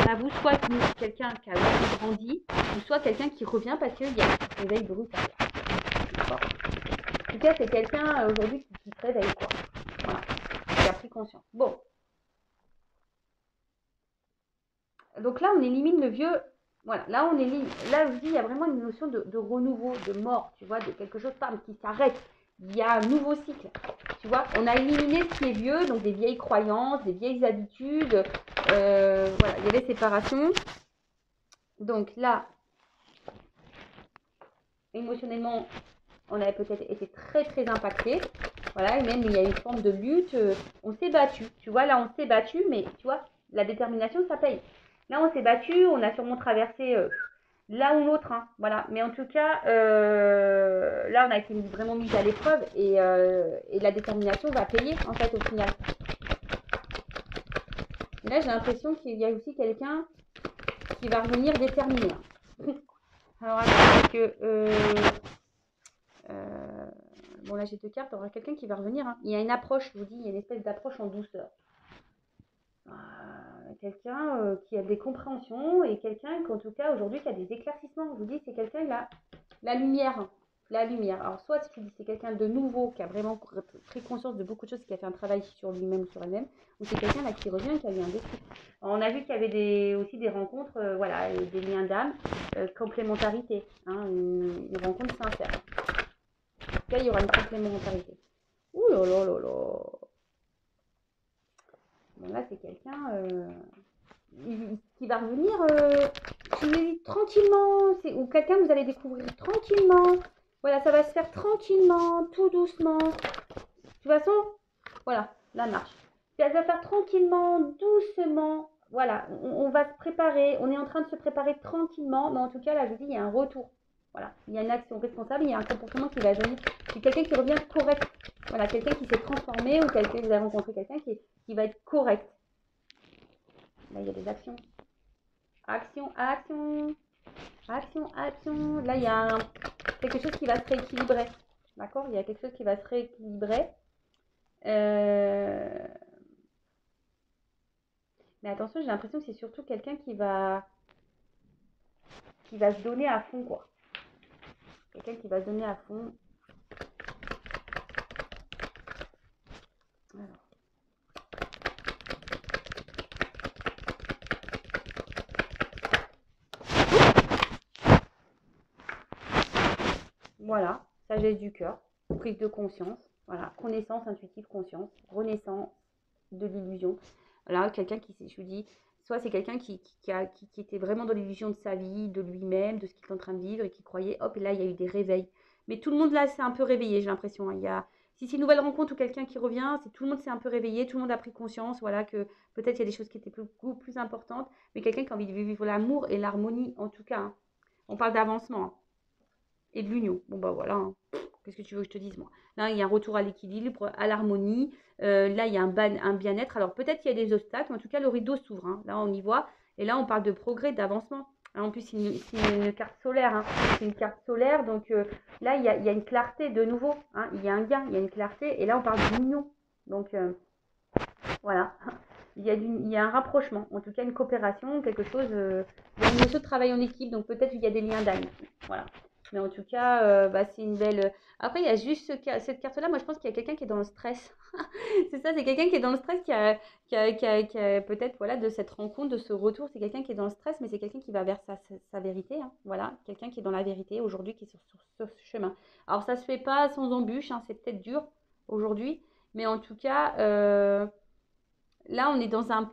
à vous soit quelqu'un qui a aussi grandi, ou soit quelqu'un qui revient parce qu'il y a un réveil brutal. En tout cas, c'est quelqu'un aujourd'hui qui se réveille, quoi. Voilà, qui a pris conscience. Bon. Donc là, on élimine le vieux. Voilà, là, on élimine. Là, je dis, il y a vraiment une notion de renouveau, de mort, tu vois, de quelque chose qui s'arrête. Il y a un nouveau cycle. Tu vois, on a éliminé ce qui est vieux, donc des vieilles croyances, des vieilles habitudes. Voilà, il y avait séparation. Donc là, émotionnellement, on avait peut-être été très très impacté. Voilà, et même il y a une forme de lutte. On s'est battu. Tu vois, là, on s'est battu, mais tu vois, la détermination, ça paye. Là, on s'est battu, on a sûrement traversé l'un ou l'autre. Hein, voilà. Mais en tout cas, là, on a été vraiment mis à l'épreuve et la détermination va payer, en fait, au final. Et là, j'ai l'impression qu'il y a aussi quelqu'un qui va revenir déterminé. Alors, attends, parce que... bon, là, j'ai deux cartes. Il y aura quelqu'un qui va revenir. Hein. Il y a une approche, je vous dis, il y a une espèce d'approche en douceur. Quelqu'un qui a des compréhensions et quelqu'un qu'en tout cas aujourd'hui qui a des éclaircissements. Je vous dis, c'est quelqu'un qui a la lumière. La lumière. Alors, soit si tu dis c'est quelqu'un de nouveau qui a vraiment pris conscience de beaucoup de choses, qui a fait un travail sur lui-même ou sur elle-même, ou c'est quelqu'un là qui revient, qui a eu un déclic. On a vu qu'il y avait aussi des rencontres, voilà, des liens d'âme, complémentarité, hein, une rencontre sincère. En tout cas, il y aura une complémentarité. Ouh là là là là. Bon, là, c'est quelqu'un qui va revenir je vous dis tranquillement, ou quelqu'un que vous allez découvrir tranquillement. Voilà, ça va se faire tranquillement, tout doucement. De toute façon, voilà, la marche. Ça va faire tranquillement, doucement. Voilà, on va se préparer. On est en train de se préparer tranquillement. Mais en tout cas, là, je vous dis, il y a un retour. Voilà, il y a une action responsable, il y a un comportement qui va venir. C'est quelqu'un qui revient correct. Voilà, quelqu'un qui s'est transformé ou quelqu'un, vous avez rencontré quelqu'un qui va être correct. Là, il y a des actions. Action, action. Action, action. Là, il y a quelque chose qui va se rééquilibrer. D'accord? Il y a quelque chose qui va se rééquilibrer. Mais attention, j'ai l'impression que c'est surtout quelqu'un qui va se donner à fond, quoi. Quelqu'un qui va se donner à fond. Alors. Voilà, sagesse du cœur, prise de conscience, voilà, connaissance intuitive, conscience, renaissance de l'illusion. Voilà, quelqu'un qui, je vous dis, soit c'est quelqu'un qui était vraiment dans l'illusion de sa vie, de lui-même, de ce qu'il est en train de vivre et qui croyait, hop, et là, il y a eu des réveils. Mais tout le monde là s'est un peu réveillé, j'ai l'impression. Si c'est une nouvelle rencontre ou quelqu'un qui revient, tout le monde s'est un peu réveillé, tout le monde a pris conscience, voilà, que peut-être il y a des choses qui étaient beaucoup plus importantes, mais quelqu'un qui a envie de vivre l'amour et l'harmonie, en tout cas. Hein. On parle d'avancement. Hein. Et de l'union. Bon, bah voilà. Hein. Qu'est-ce que tu veux que je te dise, moi? Là, il y a un retour à l'équilibre, à l'harmonie. Là, il y a un bien-être. Alors, peut-être qu'il y a des obstacles, mais en tout cas, le rideau s'ouvre. Hein. Là, on y voit. Et là, on parle de progrès, d'avancement. En plus, c'est une carte solaire. Hein. C'est une carte solaire. Donc, là, il y a une clarté de nouveau. Hein. Il y a un gain, il y a une clarté. Et là, on parle d'union. Donc, voilà. Il y a un rapprochement. En tout cas, une coopération, quelque chose. Il y a une notion de travail en équipe. Donc, peut-être qu'il y a des liens d'âme. Voilà. Mais en tout cas, c'est une belle. Après, il y a juste cette carte-là. Moi, je pense qu'il y a quelqu'un qui est dans le stress. C'est ça, c'est quelqu'un qui est dans le stress, qui a peut-être, voilà, de cette rencontre, de ce retour. C'est quelqu'un qui est dans le stress, mais c'est quelqu'un qui va vers sa vérité. Hein. Voilà, quelqu'un qui est dans la vérité aujourd'hui, qui est sur ce chemin. Alors, ça se fait pas sans embûche. Hein, c'est peut-être dur aujourd'hui. Mais en tout cas, là, on est dans un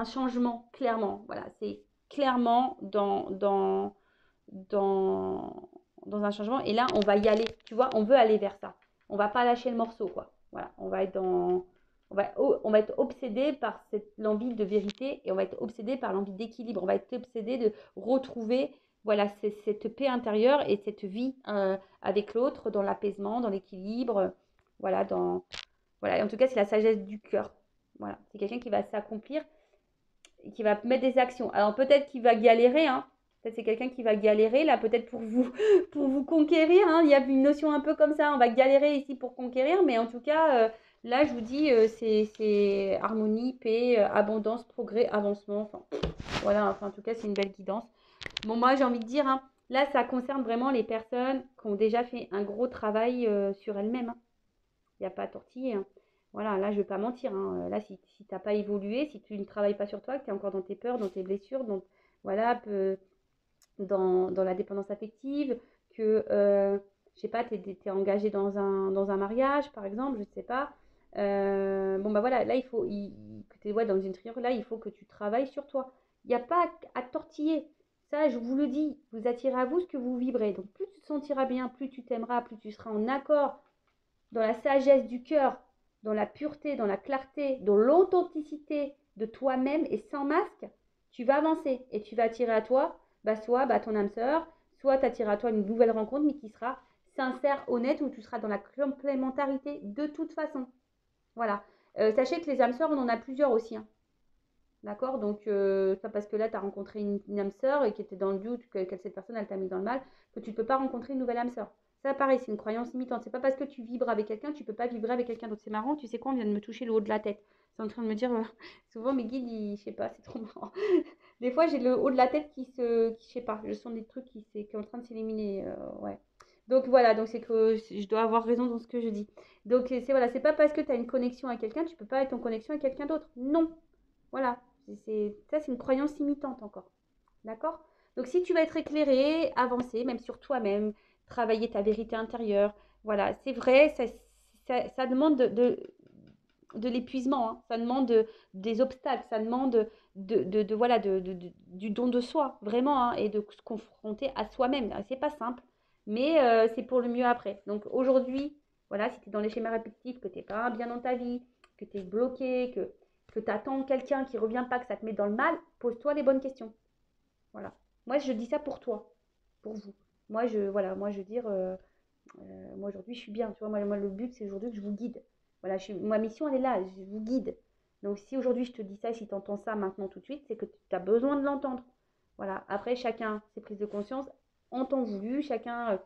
changement, clairement. Voilà, c'est clairement dans un changement. Et là, on va y aller. Tu vois, on veut aller vers ça. On va pas lâcher le morceau, quoi. Voilà, on va être obsédé par l'envie de vérité et on va être obsédé par l'envie d'équilibre. On va être obsédé de retrouver, voilà, cette paix intérieure et cette vie avec l'autre dans l'apaisement, dans l'équilibre. Voilà, voilà. En tout cas, c'est la sagesse du cœur. Voilà, c'est quelqu'un qui va s'accomplir et qui va mettre des actions. Alors peut-être qu'il va galérer, hein. Peut-être c'est quelqu'un qui va galérer là, peut-être pour vous conquérir. Hein. Il y a une notion un peu comme ça. On va galérer ici pour conquérir, mais en tout cas, là, je vous dis, c'est harmonie, paix, abondance, progrès, avancement. Enfin, voilà. Enfin, en tout cas, c'est une belle guidance. Bon, moi, j'ai envie de dire, hein, là, ça concerne vraiment les personnes qui ont déjà fait un gros travail sur elles-mêmes. Hein. Il n'y a pas à tortiller. Hein. Voilà, là, je ne vais pas mentir. Hein. Là, si tu n'as pas évolué, si tu ne travailles pas sur toi, que tu es encore dans tes peurs, dans tes blessures, voilà, dans la dépendance affective, que, je sais pas, tu es engagé dans un mariage, par exemple, je ne sais pas. Bon, bah voilà, là, que tu es dans une triure, là, il faut que tu travailles sur toi. Il n'y a pas à tortiller. Ça, je vous le dis, vous attirez à vous ce que vous vibrez. Donc, plus tu te sentiras bien, plus tu t'aimeras, plus tu seras en accord dans la sagesse du cœur, dans la pureté, dans la clarté, dans l'authenticité de toi-même et sans masque, tu vas avancer et tu vas attirer à toi soit ton âme sœur, soit t'attirer à toi une nouvelle rencontre, mais qui sera sincère, honnête, où tu seras dans la complémentarité de toute façon. Voilà. Sachez que les âmes sœurs, on en a plusieurs aussi. Hein. D'accord. Donc, ça parce que là, tu as rencontré une âme sœur et qui était dans le doute, que cette personne, elle t'a mis dans le mal, que tu ne peux pas rencontrer une nouvelle âme sœur. Ça, pareil, c'est une croyance limitante. C'est pas parce que tu vibres avec quelqu'un, tu peux pas vibrer avec quelqu'un d'autre. C'est marrant, tu sais quoi, on vient de me toucher le haut de la tête. C'est en train de me dire, souvent mes guides, je sais pas, c'est trop marrant. Des fois, j'ai le haut de la tête je sais pas, je sens des trucs qui est en train de s'éliminer. Ouais. Donc voilà, donc c'est que je dois avoir raison dans ce que je dis. Donc voilà, c'est pas parce que tu as une connexion à quelqu'un, tu peux pas être en connexion avec quelqu'un d'autre. Non. Voilà. Ça, c'est une croyance limitante encore. D'accord? Donc, si tu vas être éclairé, avancer, même sur toi-même, travailler ta vérité intérieure, voilà, c'est vrai, ça demande de l'épuisement, hein. Ça demande des obstacles, ça demande voilà, du don de soi, vraiment, hein, et de se confronter à soi-même. C'est pas simple, mais c'est pour le mieux après. Donc aujourd'hui, voilà, si tu es dans les schémas répétitifs, que tu n'es pas bien dans ta vie, que tu es bloqué, que tu attends quelqu'un qui ne revient pas, que ça te met dans le mal, pose-toi les bonnes questions. Voilà. Moi, je dis ça pour toi, pour vous. Voilà, moi, je veux dire, moi aujourd'hui, je suis bien. Tu vois, moi le but, c'est aujourd'hui que je vous guide. Voilà, ma mission, elle est là, je vous guide. Donc, si aujourd'hui, je te dis ça, si tu entends ça maintenant tout de suite, c'est que tu as besoin de l'entendre. Voilà. Après, chacun ses prises de conscience en temps voulu, chacun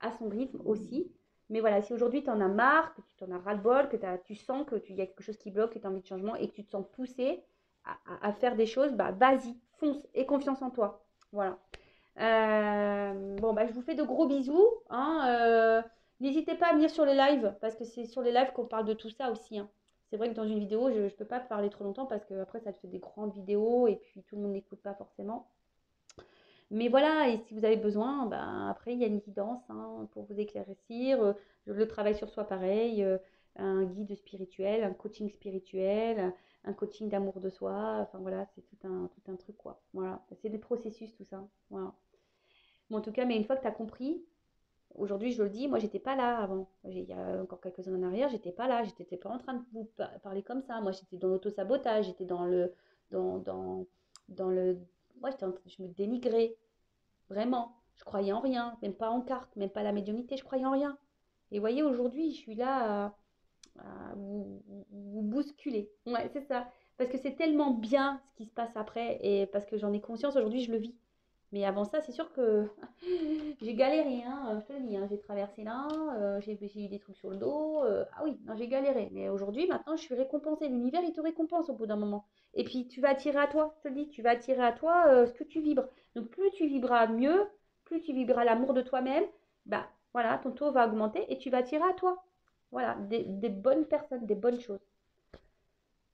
à son rythme aussi. Mais voilà, si aujourd'hui tu en as marre, que tu t'en as ras-le-bol, que tu sens qu'il y a quelque chose qui bloque, que tu as envie de changement et que tu te sens poussé à faire des choses, bah vas-y, fonce et confiance en toi. Voilà. Bon, bah, je vous fais de gros bisous, hein, n'hésitez pas à venir sur les lives, parce que c'est sur les lives qu'on parle de tout ça aussi, hein. C'est vrai que dans une vidéo, je ne peux pas parler trop longtemps parce que après ça te fait des grandes vidéos et puis tout le monde n'écoute pas forcément. Mais voilà, et si vous avez besoin, ben, après, il y a une guidance, hein, pour vous éclaircir. Le travail sur soi, pareil. Un guide spirituel, un coaching spirituel, un coaching d'amour de soi. Enfin voilà, c'est tout un truc, quoi. Voilà, c'est des processus, tout ça. Voilà. Bon, en tout cas, mais une fois que tu as compris, aujourd'hui, je le dis, moi, j'étais pas là avant. Il y a encore quelques années en arrière, j'étais pas là. J'étais pas en train de vous parler comme ça. Moi, j'étais dans l'auto-sabotage, j'étais dans, dans, dans le. Moi, je me dénigrais. Vraiment, je croyais en rien, même pas en cartes, même pas à la médiumnité, je croyais en rien. Et vous voyez, aujourd'hui, je suis là à vous bousculer. Ouais, c'est ça. Parce que c'est tellement bien ce qui se passe après, et parce que j'en ai conscience, aujourd'hui, je le vis. Mais avant ça, c'est sûr que j'ai galéré, hein, je te le dis, hein, j'ai traversé là, j'ai eu des trucs sur le dos. Ah oui, non, j'ai galéré. Mais aujourd'hui, maintenant, je suis récompensée. L'univers, il te récompense au bout d'un moment. Et puis, tu vas attirer à toi, je te le dis, tu vas attirer à toi ce que tu vibres. Donc, plus tu vibreras mieux, plus tu vibreras l'amour de toi-même, bah voilà, ton taux va augmenter et tu vas attirer à toi. Voilà, des bonnes personnes, des bonnes choses.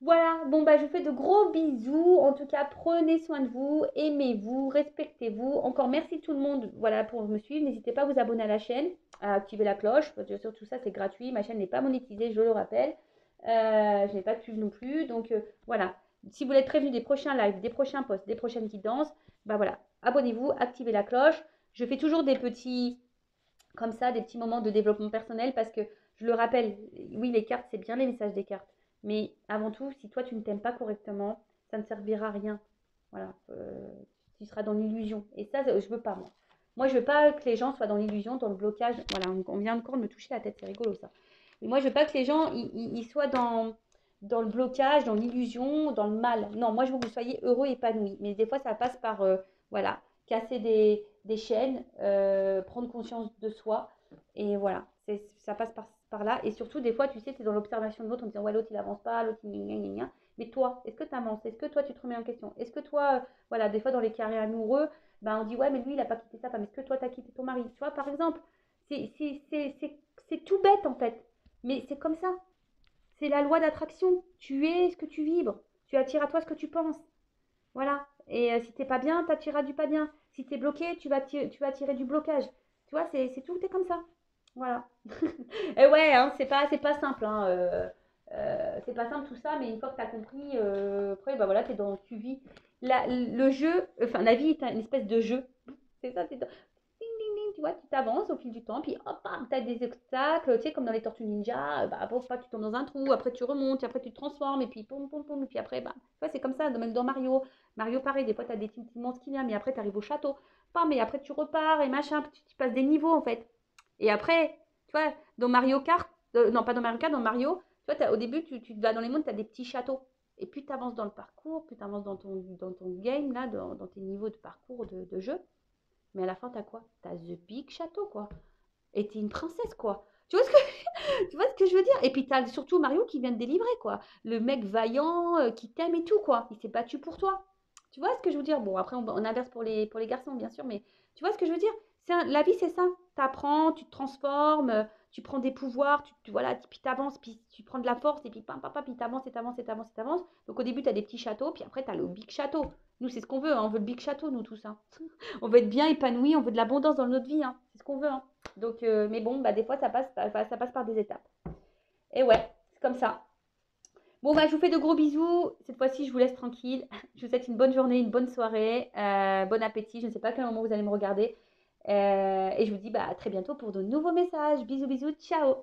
Voilà, bon bah je vous fais de gros bisous. En tout cas, prenez soin de vous, aimez-vous, respectez-vous. Encore merci tout le monde, voilà, pour me suivre. N'hésitez pas à vous abonner à la chaîne, à activer la cloche. Bien sûr, tout ça c'est gratuit. Ma chaîne n'est pas monétisée, je le rappelle. Je n'ai pas de pub non plus. Donc voilà. Si vous voulez être prévenu des prochains lives, des prochains posts, des prochaines guidances, bah voilà, abonnez-vous, activez la cloche. Je fais toujours des petits, comme ça, des petits moments de développement personnel parce que je le rappelle, oui, les cartes, c'est bien les messages des cartes. Mais avant tout, si toi, tu ne t'aimes pas correctement, ça ne servira à rien. Voilà, tu seras dans l'illusion. Et ça, je veux pas, moi. Moi, je veux pas que les gens soient dans l'illusion, dans le blocage. Voilà, on vient encore de me toucher la tête, c'est rigolo ça. Mais moi, je veux pas que les gens ils soient dans le blocage, dans l'illusion, dans le mal. Non, moi, je veux que vous soyez heureux, épanouis. Mais des fois, ça passe par, voilà, casser des chaînes, prendre conscience de soi. Et voilà, ça passe par là. Et surtout, des fois, tu sais, tu es dans l'observation de l'autre en disant, ouais, l'autre, il avance pas, l'autre, il gna gna gna. Mais toi, est-ce que tu avances? Est-ce que toi, tu te remets en question? Est-ce que toi, voilà, des fois, dans les carrés amoureux, ben, on dit, ouais, mais lui, il n'a pas quitté sa femme. Est-ce que toi, tu as quitté ton mari? Tu vois, par exemple, c'est tout bête, en fait. Mais c'est comme ça. C'est la loi d'attraction. Tu es ce que tu vibres. Tu attires à toi ce que tu penses. Voilà. Et si t'es pas bien, t'attireras du pas bien. Si t'es bloqué, tu vas attirer du blocage. Tu vois, c'est tout est comme ça. Voilà. Et ouais, hein, c'est pas simple. Hein, c'est pas simple tout ça, mais une fois que tu as compris, après, bah voilà, tu vis. Le jeu, enfin, la vie est une espèce de jeu. C'est ça, c'est ding, ding, ding, tu vois, tu t'avances au fil du temps, puis hop, tu as des obstacles, tu sais, comme dans les Tortues Ninja, bah, pour pas, tu tombes dans un trou, après tu remontes, après tu te transformes, et puis pom, pom, pom, et puis après, bah, tu vois, c'est comme ça, même dans Mario. Mario, pareil, des fois, tu as des petits monstres qui viennent, mais après, tu arrives au château. Pam, mais après, tu repars, et machin, tu passes des niveaux, en fait. Et après, tu vois, dans Mario Kart, non, pas dans Mario Kart, dans Mario, tu vois, au début, tu vas dans les mondes, tu as des petits châteaux. Et plus tu avances dans le parcours, plus tu avances dans ton game, là, dans tes niveaux de parcours de jeu, mais à la fin, t'as quoi? T'as The Big Château, quoi. Et t'es une princesse, quoi. Tu vois ce que, tu vois ce que je veux dire? Et puis t'as surtout Mario qui vient de délivrer, quoi. Le mec vaillant, qui t'aime et tout, quoi. Il s'est battu pour toi. Tu vois ce que je veux dire? Bon, après, on inverse pour les garçons, bien sûr, mais tu vois ce que je veux dire? La vie, c'est ça. T'apprends, tu te transformes, tu prends des pouvoirs, voilà, puis t'avances, puis tu prends de la force, et puis pam, pam, pam, puis t'avances, et t'avances, et t'avances, et t'avances. Donc au début, t'as des petits châteaux, puis après, t'as le big château. Nous, c'est ce qu'on veut, hein, on veut le big château, nous, tout ça. On veut être bien épanoui, on veut de l'abondance dans notre vie, hein. C'est ce qu'on veut, hein. Donc, mais bon, bah, des fois, ça passe par des étapes. Et ouais, c'est comme ça. Bon, bah, je vous fais de gros bisous. Cette fois-ci, je vous laisse tranquille. Je vous souhaite une bonne journée, une bonne soirée, bon appétit. Je ne sais pas à quel moment vous allez me regarder. Et je vous dis bah, à très bientôt pour de nouveaux messages. Bisous, bisous, ciao!